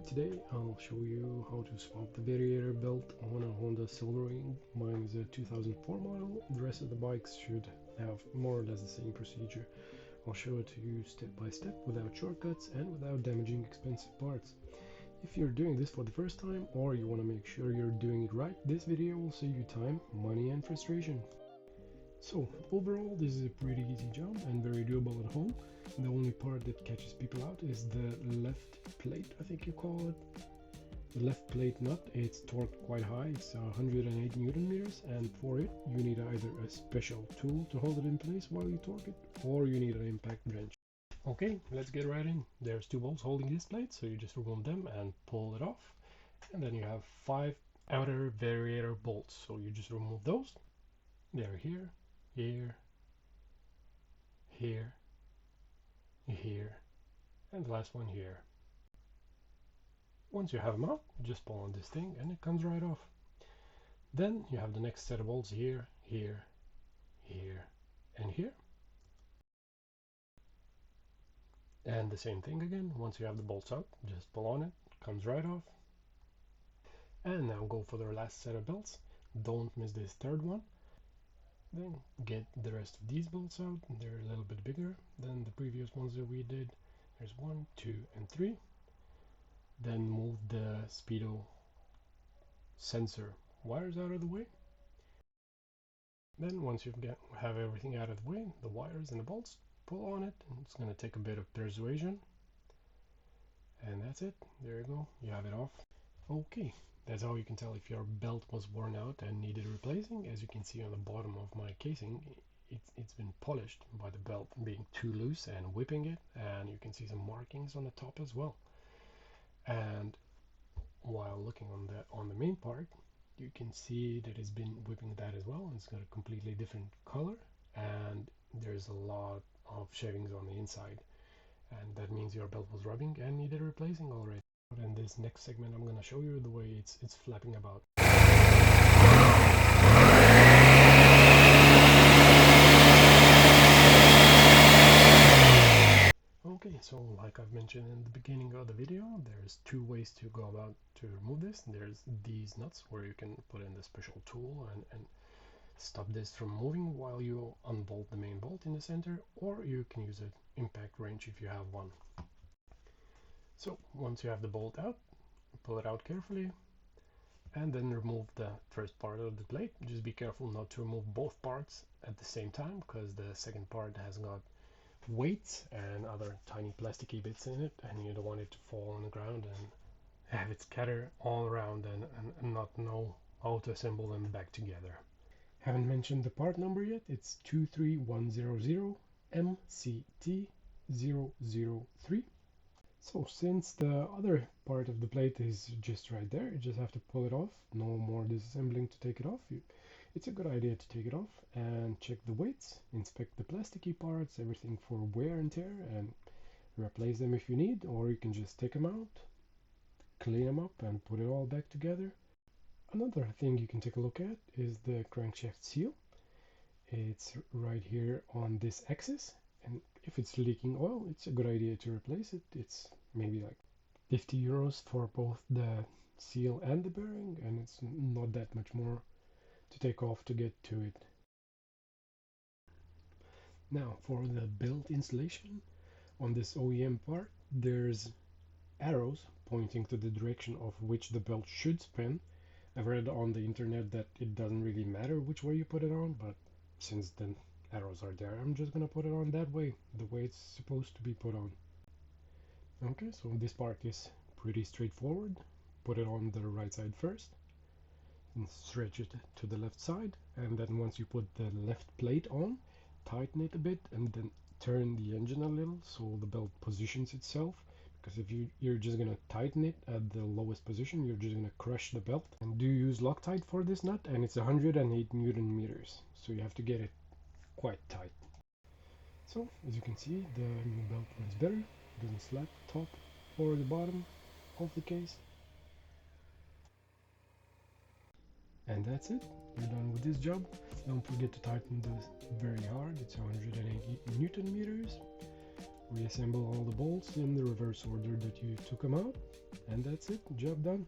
Today I'll show you how to swap the variator belt on a Honda Silverwing. Mine is a 2004 model. The rest of the bikes should have more or less the same procedure. I'll show it to you step by step without shortcuts and without damaging expensive parts. If you're doing this for the first time or you want to make sure you're doing it right, this video will save you time, money and frustration. So overall this is a pretty easy job and very doable at home. The only part that catches people out is the left plate, I think you call it. The left plate nut, it's torqued quite high, it's 108 Newton meters, and for it you need either a special tool to hold it in place while you torque it, or you need an impact wrench. Okay, let's get right in. There's two bolts holding this plate, so you just remove them and pull it off. And then you have 5 outer variator bolts, so you just remove those. They're here, here, here, here, and the last one here. Once you have them out, just pull on this thing and it comes right off. Then you have the next set of bolts here, here, here, and here. And the same thing again, once you have the bolts out, just pull on it, comes right off. And now go for the last set of bolts. Don't miss this third one. Then get the rest of these bolts out. They're a little bit bigger than the previous ones that we did. There's 1, 2, and 3. Then move the speedo sensor wires out of the way. Then once you have everything out of the way, the wires and the bolts, pull on it, and it's going to take a bit of persuasion. And that's it. There you go. You have it off. Okay, that's how you can tell if your belt was worn out and needed replacing. As you can see on the bottom of my casing, it's been polished by the belt being too loose and whipping it, and you can see some markings on the top as well. And while looking on the main part, you can see that it's been whipping that as well. It's got a completely different color, and there's a lot of shavings on the inside, and that means your belt was rubbing and needed replacing already. In this next segment I'm going to show you the way it's flapping about. Okay, so like I've mentioned in the beginning of the video, there's two ways to go about to remove this. There's these nuts where you can put in the special tool and stop this from moving while you unbolt the main bolt in the center, or you can use an impact wrench if you have one. So once you have the bolt out, pull it out carefully and then remove the first part of the plate. Just be careful not to remove both parts at the same time, because the second part has got weights and other tiny plasticky bits in it, and you don't want it to fall on the ground and have it scatter all around and not know how to assemble them back together. Haven't mentioned the part number yet. It's 23100 MCT003. So since the other part of the plate is just right there, you just have to pull it off. No more disassembling to take it off. It's a good idea to take it off and check the weights, inspect the plasticky parts, everything for wear and tear, and replace them if you need, or you can just take them out, clean them up, and put it all back together. Another thing you can take a look at is the crankshaft seal. It's right here on this axis, and if it's leaking oil, it's a good idea to replace it. It's maybe like 50 euros for both the seal and the bearing, and it's not that much more to take off to get to it. Now for the belt installation, on this OEM part there's arrows pointing to the direction of which the belt should spin. I've read on the internet that it doesn't really matter which way you put it on, but since the arrows are there, I'm just gonna put it on that way, the way it's supposed to be put on. Okay, so this part is pretty straightforward. Put it on the right side first and stretch it to the left side, and then once you put the left plate on, tighten it a bit and then turn the engine a little so the belt positions itself, because if you're just gonna tighten it at the lowest position, you're just gonna crush the belt. And do use Loctite for this nut, and it's 108 Newton meters, so you have to get it quite tight. So as you can see, the new belt runs better, doesn't slap the top or the bottom of the case. And that's it, you're done with this job. Don't forget to tighten this very hard, it's 180 Newton meters. reassemble all the bolts in the reverse order that you took them out, and that's it, job done.